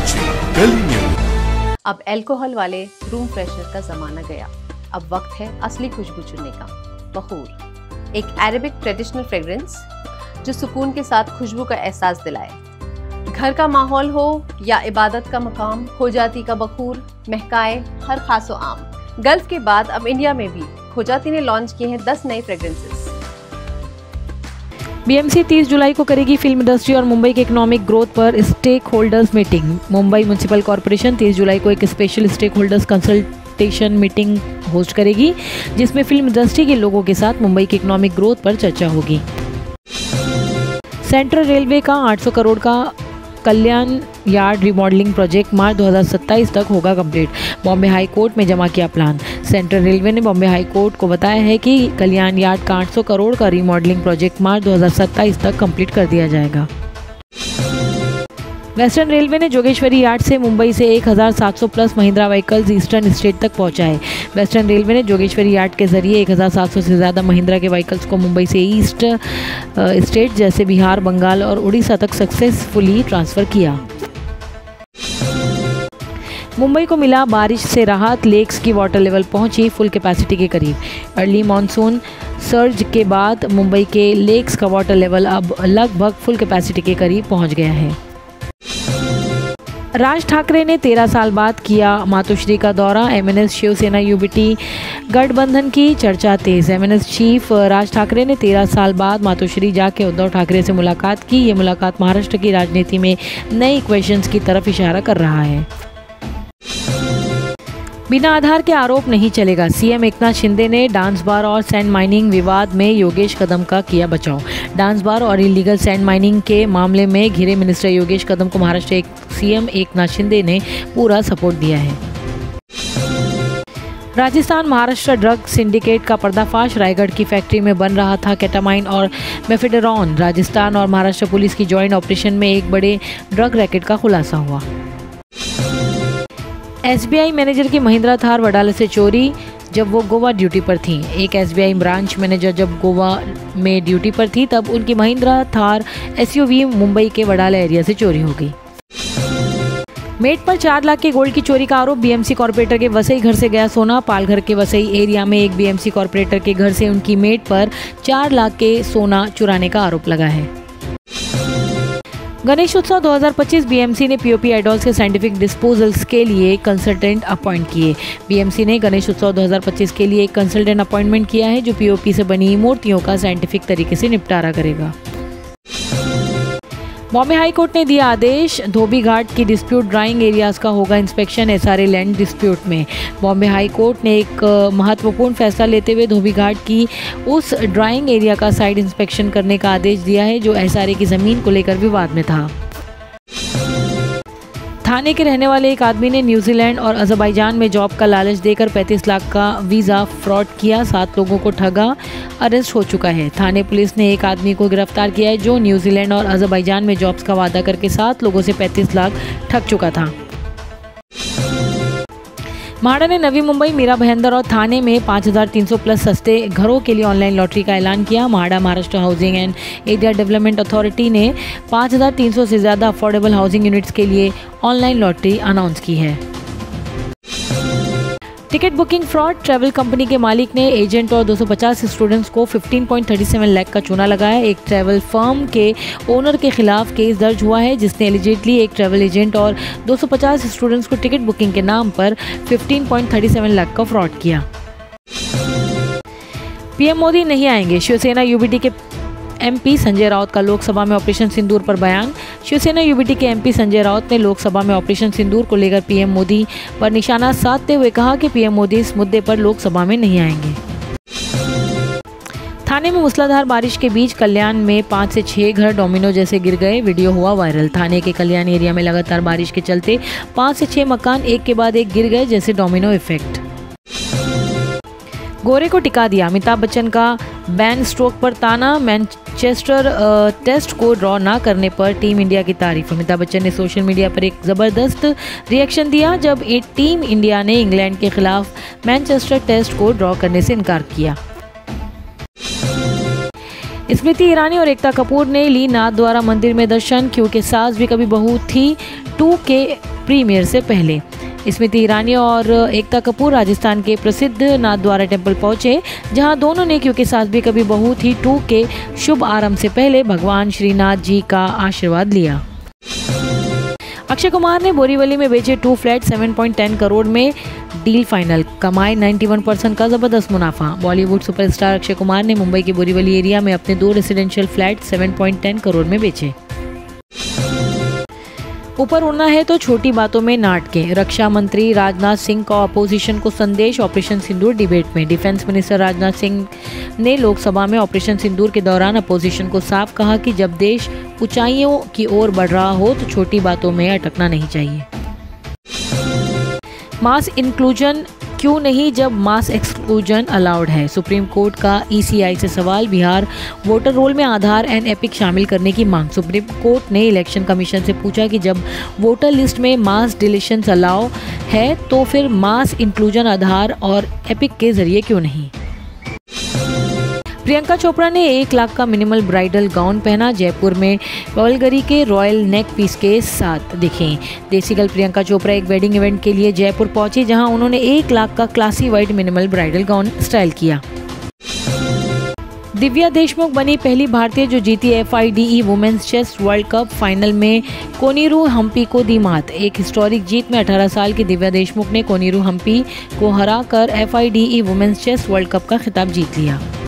गली न्यूज। अब अल्कोहल वाले रूम फ्रेशनर का जमाना गया। अब वक्त है असली खुशबू चुनने का। बखूर, एक अरेबिक ट्रेडिशनल फ्रेग्रेंस जो सुकून के साथ खुशबू का एहसास दिलाए। घर का माहौल हो या इबादत का मकाम, खोजाती का बखूर महकाए हर खासो आम। गल्फ के बाद अब इंडिया में भी खोजाती ने लॉन्च किए हैं 10 नए फ्रेग्रेंसेस। बीएमसी 30 जुलाई को करेगी फिल्म इंडस्ट्री और मुंबई के इकोनॉमिक ग्रोथ पर stakeholders meeting. Mumbai municipal corporation 30 जुलाई को एक special stakeholders consultation meeting host करेगी, जिसमें फिल्म इंडस्ट्री के लोगों के साथ मुंबई के इकोनॉमिक ग्रोथ पर चर्चा होगी। सेंट्रल रेलवे का 800 करोड़ का कल्याण यार्ड रिमॉडलिंग प्रोजेक्ट मार्च 2027 तक होगा कंप्लीट। बॉम्बे हाई कोर्ट में जमा किया प्लान। सेंट्रल रेलवे ने बॉम्बे हाई कोर्ट को बताया है कि कल्याण यार्ड का 800 करोड़ का रिमॉडलिंग प्रोजेक्ट मार्च 2027 तक कंप्लीट कर दिया जाएगा। वेस्टर्न रेलवे ने जोगेश्वरी यार्ड से मुंबई से 1700 plus Mahindra vehicles eastern state तक पहुंचाए। वेस्टर्न रेलवे ने जोगेश्वरी यार्ड के जरिए 1700 से ज़्यादा महिंद्रा के व्हीकल्स को मुंबई से ईस्ट स्टेट जैसे बिहार, बंगाल और उड़ीसा तक सक्सेसफुली ट्रांसफ़र किया। मुंबई को मिला बारिश से राहत, लेक्स की वाटर लेवल पहुंची फुल कैपेसिटी के करीब। अर्ली मानसून सर्ज के बाद मुंबई के लेक्स का वाटर लेवल अब लगभग फुल कैपेसिटी के करीब पहुंच गया है। राज ठाकरे ने 13 साल बाद किया मातोश्री का दौरा। एमएनएस शिवसेना यूबीटी गठबंधन की चर्चा तेज। एमएनएस चीफ राज ठाकरे ने 13 साल बाद मातोश्री जाके उद्धव ठाकरे से मुलाकात की। ये मुलाकात महाराष्ट्र की राजनीति में नए इक्वेशंस की तरफ इशारा कर रहा है। बिना आधार के आरोप नहीं चलेगा। सीएम एकनाथ शिंदे ने डांस बार और सैंड माइनिंग विवाद में योगेश कदम का किया बचाव। डांस बार और इलीगल सैंड माइनिंग के मामले में घिरे मिनिस्टर योगेश कदम को महाराष्ट्र सीएम एकनाथ शिंदे ने पूरा सपोर्ट दिया है। राजस्थान महाराष्ट्र ड्रग सिंडिकेट का पर्दाफाश। रायगढ़ की फैक्ट्री में बन रहा था केटामाइन और मेफेडेरॉन। राजस्थान और महाराष्ट्र पुलिस की ज्वाइंट ऑपरेशन में एक बड़े ड्रग रैकेट का खुलासा हुआ। एसबीआई मैनेजर की महिंद्रा थार वडाला से चोरी जब वो गोवा ड्यूटी पर थी। एक एसबीआई ब्रांच मैनेजर जब गोवा में ड्यूटी पर थी तब उनकी महिंद्रा थार एसयूवी मुंबई के वडाला एरिया से चोरी हो गई। मेट पर 4 लाख के गोल्ड की चोरी का आरोप। बीएमसी कॉर्पोरेटर के वसई घर से गया सोना। पालघर के वसई एरिया में एक बीएमसी कॉर्पोरेटर के घर से उनकी मेट पर 4 लाख के सोना चुराने का आरोप लगा है। गणेश उत्सव 2025 बीएमसी ने पीओपी आइडॉल्स के साइंटिफिक डिस्पोजल्स के लिए कंसल्टेंट अपॉइंट किए। बीएमसी ने गणेश उत्सव 2025 के लिए एक कंसल्टेंट अपॉइंटमेंट किया है जो पीओपी से बनी मूर्तियों का साइंटिफिक तरीके से निपटारा करेगा। बॉम्बे हाई कोर्ट ने दिया आदेश। धोबी घाट की डिस्प्यूट ड्राइंग एरियाज का होगा इंस्पेक्शन एसआरए लैंड डिस्प्यूट में। बॉम्बे हाई कोर्ट ने एक महत्वपूर्ण फैसला लेते हुए धोबी घाट की उस ड्राइंग एरिया का साइड इंस्पेक्शन करने का आदेश दिया है जो एसआरए की ज़मीन को लेकर विवाद में था। थाने के रहने वाले एक आदमी ने न्यूजीलैंड और अज़रबैजान में जॉब का लालच देकर 35 लाख का वीज़ा फ्रॉड किया। 7 लोगों को ठगा। अरेस्ट हो चुका है। थाने पुलिस ने एक आदमी को गिरफ्तार किया है जो न्यूजीलैंड और अज़रबैजान में जॉब्स का वादा करके 7 लोगों से 35 लाख ठग चुका था। म्हाडा ने नवी मुंबई, मीरा भाईंदर और थाने में 5300 प्लस सस्ते घरों के लिए ऑनलाइन लॉटरी का ऐलान किया। MHADA Maharashtra housing and area development authority ने 5300 से ज़्यादा अफोर्डेबल हाउसिंग यूनिट्स के लिए ऑनलाइन लॉटरी अनाउंस की है। Ticket booking fraud. Travel company के मालिक ने एजेंट और 250 स्टूडेंट्स को 15.37 लाख का चूना लगाया। एक ट्रैवल फर्म के ओनर के खिलाफ केस दर्ज हुआ है जिसने एलिजिडली एक ट्रैवल एजेंट और 250 स्टूडेंट्स को टिकट बुकिंग के नाम पर 15.37 लाख का फ्रॉड किया। पीएम मोदी नहीं आएंगे। शिवसेना यूबीटी के एमपी संजय राउत का लोकसभा में ऑपरेशन सिंदूर पर बयान। शिवसेना यूबीटी के एमपी संजय राउत ने लोकसभा में ऑपरेशन सिंदूर को लेकर पीएम मोदी पर निशाना साधते हुए कहा कि पीएम मोदी इस मुद्दे पर लोकसभा में नहीं आएंगे। थाने में मूसलाधार बारिश के बीच कल्याण में 5 से 6 घर डोमिनो जैसे गिर गए। वीडियो हुआ वायरल। थाने के कल्याण एरिया में लगातार बारिश के चलते 5 से 6 मकान एक के बाद एक गिर गए जैसे डोमिनो इफेक्ट। गोरे को टिका दिया। अमिताभ बच्चन का बैन स्ट्रोक पर ताना। मैनचेस्टर टेस्ट को ड्रॉ ना करने पर टीम इंडिया की तारीफ। अमिताभ बच्चन ने सोशल मीडिया पर एक ज़बरदस्त रिएक्शन दिया जब टीम इंडिया ने इंग्लैंड के खिलाफ मैनचेस्टर टेस्ट को ड्रॉ करने से इनकार किया। स्मृति ईरानी और एकता कपूर ने ली नाथद्वारा मंदिर में दर्शन, क्योंकि सास भी कभी बहू थी 2 के प्रीमियर से पहले। स्मृति ईरानी और एकता कपूर राजस्थान के प्रसिद्ध नाथद्वारा टेम्पल पहुंचे, जहां दोनों ने क्योंकि सास भी कभी बहू थी 2 के शुभ आरंभ से पहले भगवान श्रीनाथ जी का आशीर्वाद लिया। अक्षय कुमार ने बोरीवली में बेचे 2 फ्लैट 7.10 करोड़ में डील फाइनल, कमाए 91% का जबरदस्त मुनाफा। बॉलीवुड सुपरस्टार अक्षय कुमार ने मुंबई के बोरीवली एरिया में अपने 2 रेसिडेंशियल फ्लैट 7.10 करोड़ में बेचे। ऊपर उड़ना है तो छोटी बातों में नाटकें। रक्षा मंत्री राजनाथ सिंह का अपोजिशन को संदेश ऑपरेशन सिंदूर डिबेट में। डिफेंस मिनिस्टर राजनाथ सिंह ने लोकसभा में ऑपरेशन सिंदूर के दौरान अपोजिशन को साफ कहा कि जब देश ऊंचाइयों की ओर बढ़ रहा हो तो छोटी बातों में अटकना नहीं चाहिए। मास इंक्लूजन क्यों नहीं जब मास एक्सक्लूजन अलाउड है? सुप्रीम कोर्ट का ईसीआई से सवाल। बिहार वोटर रोल में आधार एंड एपिक शामिल करने की मांग। सुप्रीम कोर्ट ने इलेक्शन कमीशन से पूछा कि जब वोटर लिस्ट में मास डिलीशंस अलाउ है तो फिर मास इंक्लूजन आधार और एपिक के जरिए क्यों नहीं? प्रियंका चोपड़ा ने 1 लाख का मिनिमल ब्राइडल गाउन पहना, जयपुर में पवलगरी के रॉयल नेक पीस के साथ दिखें। देसी गर्ल प्रियंका चोपड़ा एक वेडिंग इवेंट के लिए जयपुर पहुंची, जहां उन्होंने 1 लाख का classy white minimal bridal gown style किया। दिव्या देशमुख बनी पहली भारतीय जो जीती FIDE women's chess world cup. Final में कोनीरू हम्पी को दी मात। एक हिस्टोरिक जीत में 18 साल की दिव्या देशमुख ने कोनीरू हम्पी को हराकर FIDE women's chess world cup का खिताब जीत लिया।